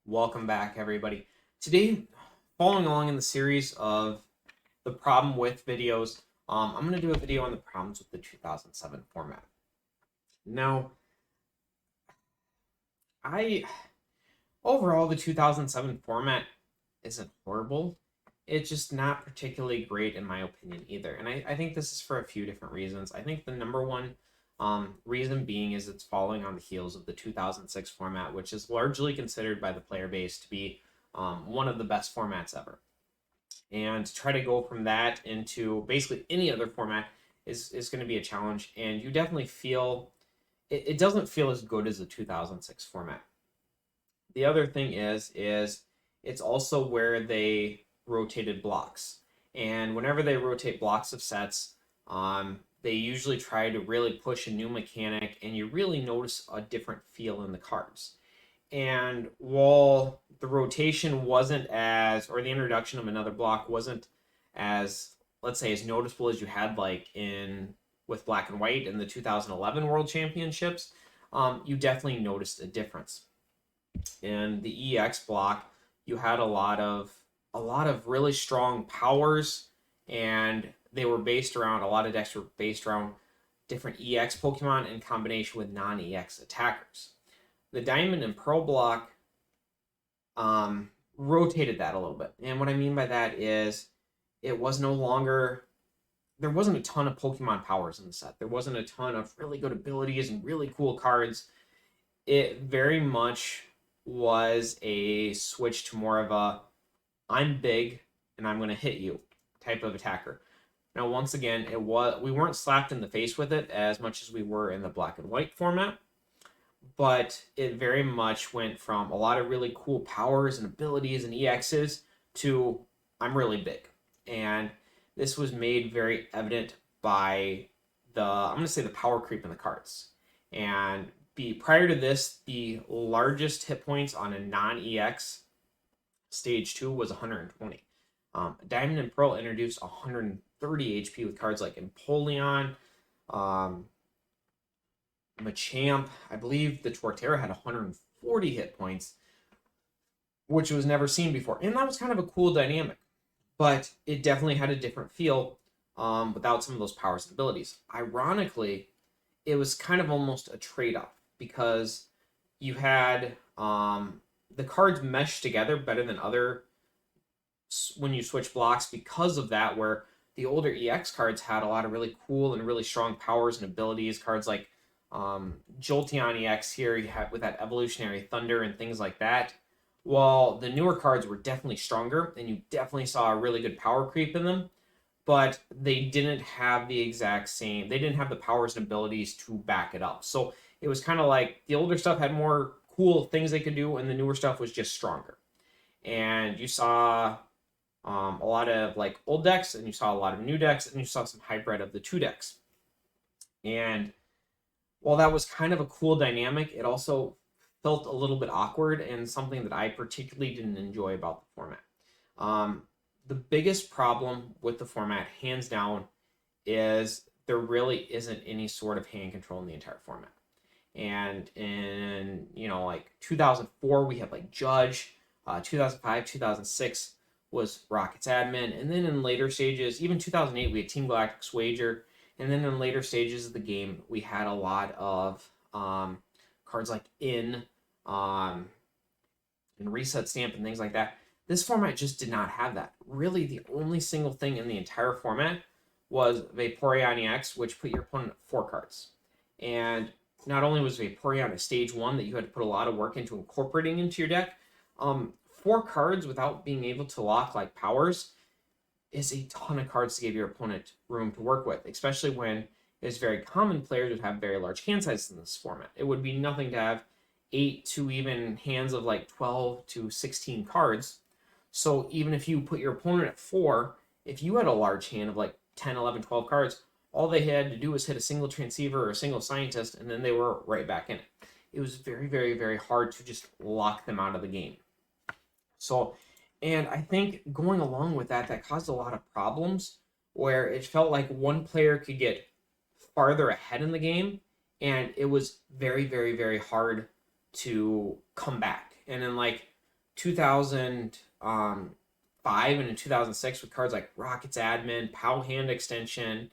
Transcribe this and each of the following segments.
Welcome back, everybody. Today, following along in the series of the problem with videos, I'm going to do a video on the problems with the 2007 format. Now, I overall the 2007 format isn't horrible. It's just not particularly great in my opinion either. And I think this is for a few different reasons. I think the number one reason being is it's following on the heels of the 2006 format, which is largely considered by the player base to be one of the best formats ever. And to try to go from that into basically any other format is going to be a challenge. And you definitely feel it doesn't feel as good as the 2006 format. The other thing is it's also where they rotated blocks. And whenever they rotate blocks of sets, they usually try to really push a new mechanic, and you really notice a different feel in the cards. And while the rotation wasn't as, or the introduction of another block wasn't as, let's say, as noticeable as you had like in with Black and White in the 2011 World Championships, you definitely noticed a difference. In the EX block, you had a lot of really strong powers, and they were based around a lot of decks were based around different EX Pokemon in combination with non-EX attackers. The Diamond and Pearl block rotated that a little bit, and what I mean by that is it was no longer there wasn't a ton of Pokemon powers in the set. There wasn't a ton of really good abilities and really cool cards. It very much was a switch to more of a I'm big and I'm going to hit you type of attacker. Now, once again, we weren't slapped in the face with it as much as we were in the Black and White format, but it very much went from a lot of really cool powers and abilities and EXs to I'm really big. And this was made very evident by I'm going to say the power creep in the cards. And prior to this, the largest hit points on a non-EX stage 2 was 120. Diamond and Pearl introduced 130 HP with cards like Empoleon, Machamp. I believe the Torterra had 140 hit points, which was never seen before. And that was kind of a cool dynamic, but it definitely had a different feel without some of those powers and abilities. Ironically, it was kind of almost a trade-off because you had the cards meshed together better than other when you switch blocks because of that, where the older EX cards had a lot of really cool and really strong powers and abilities. Cards like Jolteon EX here, you have with that evolutionary thunder and things like that. While the newer cards were definitely stronger, and you definitely saw a really good power creep in them, but they didn't have the exact same. They didn't have the powers and abilities to back it up. So it was kind of like the older stuff had more cool things they could do, and the newer stuff was just stronger. And you saw a lot of like old decks, and you saw a lot of new decks, and you saw some hybrid of the two decks. And while that was kind of a cool dynamic, it also felt a little bit awkward and something that I particularly didn't enjoy about the format. The biggest problem with the format, hands down, is there really isn't any sort of hand control in the entire format. And in like 2004 we had like Judge, 2005, 2006 was Rocket's admin, and then in later stages, even 2008 we had Team Galactic's Wager, and then in later stages of the game we had a lot of cards like and Reset Stamp and things like that. This format just did not have that. Really, the only single thing in the entire format was Vaporeon EX, which put your opponent at 4 cards. And not only was Vaporeon a stage 1 that you had to put a lot of work into incorporating into your deck, 4 cards without being able to lock like powers is a ton of cards to give your opponent room to work with, especially when it's very common players would have very large hand sizes in this format. It would be nothing to have 8 to even hands of like 12 to 16 cards. So even if you put your opponent at 4, if you had a large hand of like 10, 11, 12 cards, all they had to do was hit a single transceiver or a single scientist, and then they were right back in it. It was very, very, very hard to just lock them out of the game. So, and I think going along with that, that caused a lot of problems where it felt like one player could get farther ahead in the game, and it was very, very, very hard to come back. And then like 2005 and in 2006 with cards like Rockets Admin, POW Hand Extension,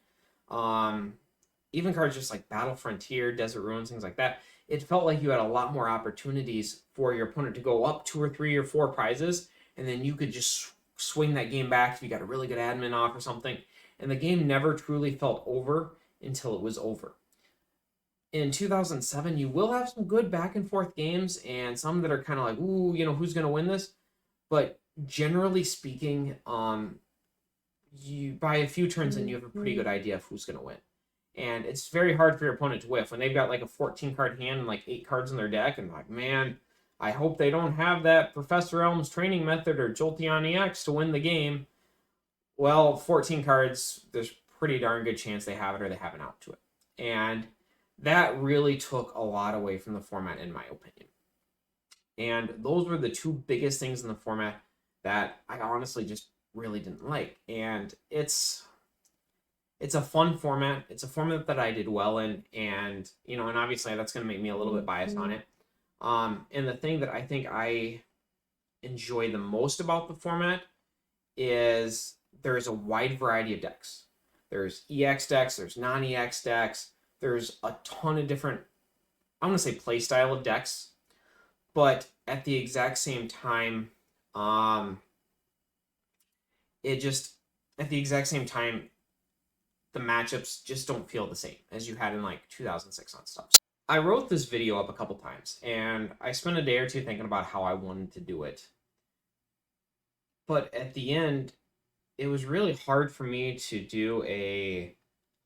even cards just like Battle Frontier, Desert Ruins, things like that. It felt like you had a lot more opportunities for your opponent to go up 2 or 3 or 4 prizes, and then you could just swing that game back if you got a really good admin off or something. And the game never truly felt over until it was over. In 2007, you will have some good back and forth games and some that are kind of like, ooh, who's going to win this? But generally speaking, you by a few turns and you have a pretty good idea of who's going to win. And it's very hard for your opponent to whiff when they've got like a 14 card hand and like 8 cards in their deck, and like, man, I hope they don't have that Professor Elm's training method or Jolteon EX to win the game. Well, 14 cards, there's pretty darn good chance they have it or they have an out to it. And that really took a lot away from the format, in my opinion. And those were the 2 biggest things in the format that I honestly just really didn't like. And it's a fun format. It's a format that I did well in, and and obviously that's going to make me a little bit biased on it. And the thing that I think I enjoy the most about the format is there's a wide variety of decks. There's EX decks, there's non-EX decks, there's a ton of different, I want to say, play style of decks, but at the exact same time, the matchups just don't feel the same as you had in like 2006 on stuff. I wrote this video up a couple times, and I spent a day or two thinking about how I wanted to do it. But at the end, it was really hard for me to do a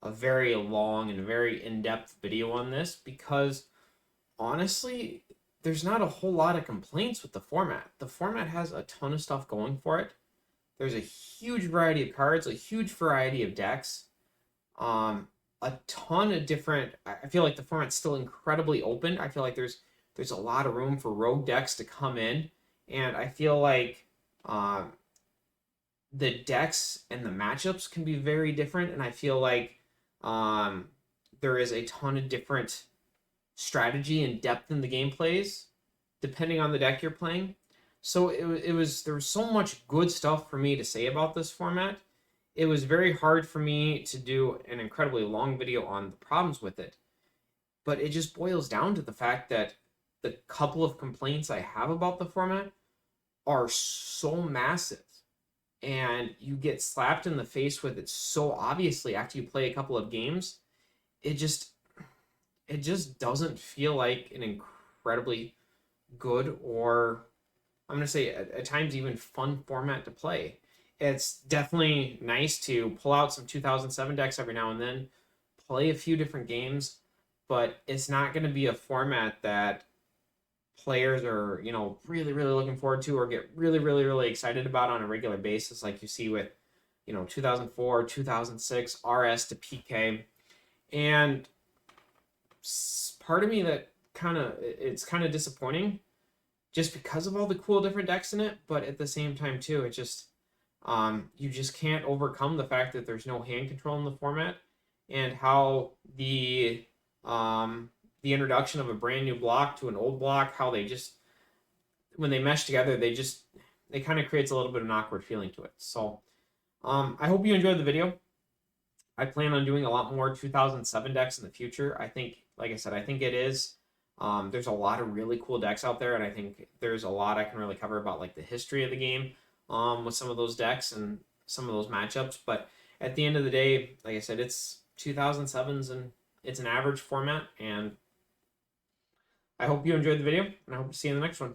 very long and very in-depth video on this because, honestly, there's not a whole lot of complaints with the format. The format has a ton of stuff going for it. There's a huge variety of cards, a huge variety of decks, a ton of different. I feel like the format's still incredibly open. I feel like there's a lot of room for rogue decks to come in, and I feel like the decks and the matchups can be very different, and I feel like there is a ton of different strategy and depth in the gameplays depending on the deck you're playing. So there was so much good stuff for me to say about this format. It was very hard for me to do an incredibly long video on the problems with it, but it just boils down to the fact that the couple of complaints I have about the format are so massive, and you get slapped in the face with it so obviously after you play a couple of games. It just doesn't feel like an incredibly good, or I'm going to say at times even fun format to play. It's definitely nice to pull out some 2007 decks every now and then, play a few different games, but it's not going to be a format that players are, really, really looking forward to or get really, really, really excited about on a regular basis, like you see with, 2004, 2006, RS to PK. And part of me that it's kind of disappointing just because of all the cool different decks in it, but at the same time too, it just you just can't overcome the fact that there's no hand control in the format, and how the introduction of a brand new block to an old block, how they just, when they mesh together, they kind of creates a little bit of an awkward feeling to it. So I hope you enjoyed the video. I plan on doing a lot more 2007 decks in the future. I think, like I said, I think it is. There's a lot of really cool decks out there, and I think there's a lot I can really cover about like the history of the game with some of those decks and some of those matchups. But at the end of the day, like I said, it's 2007s and it's an average format, and I hope you enjoyed the video, and I hope to see you in the next one.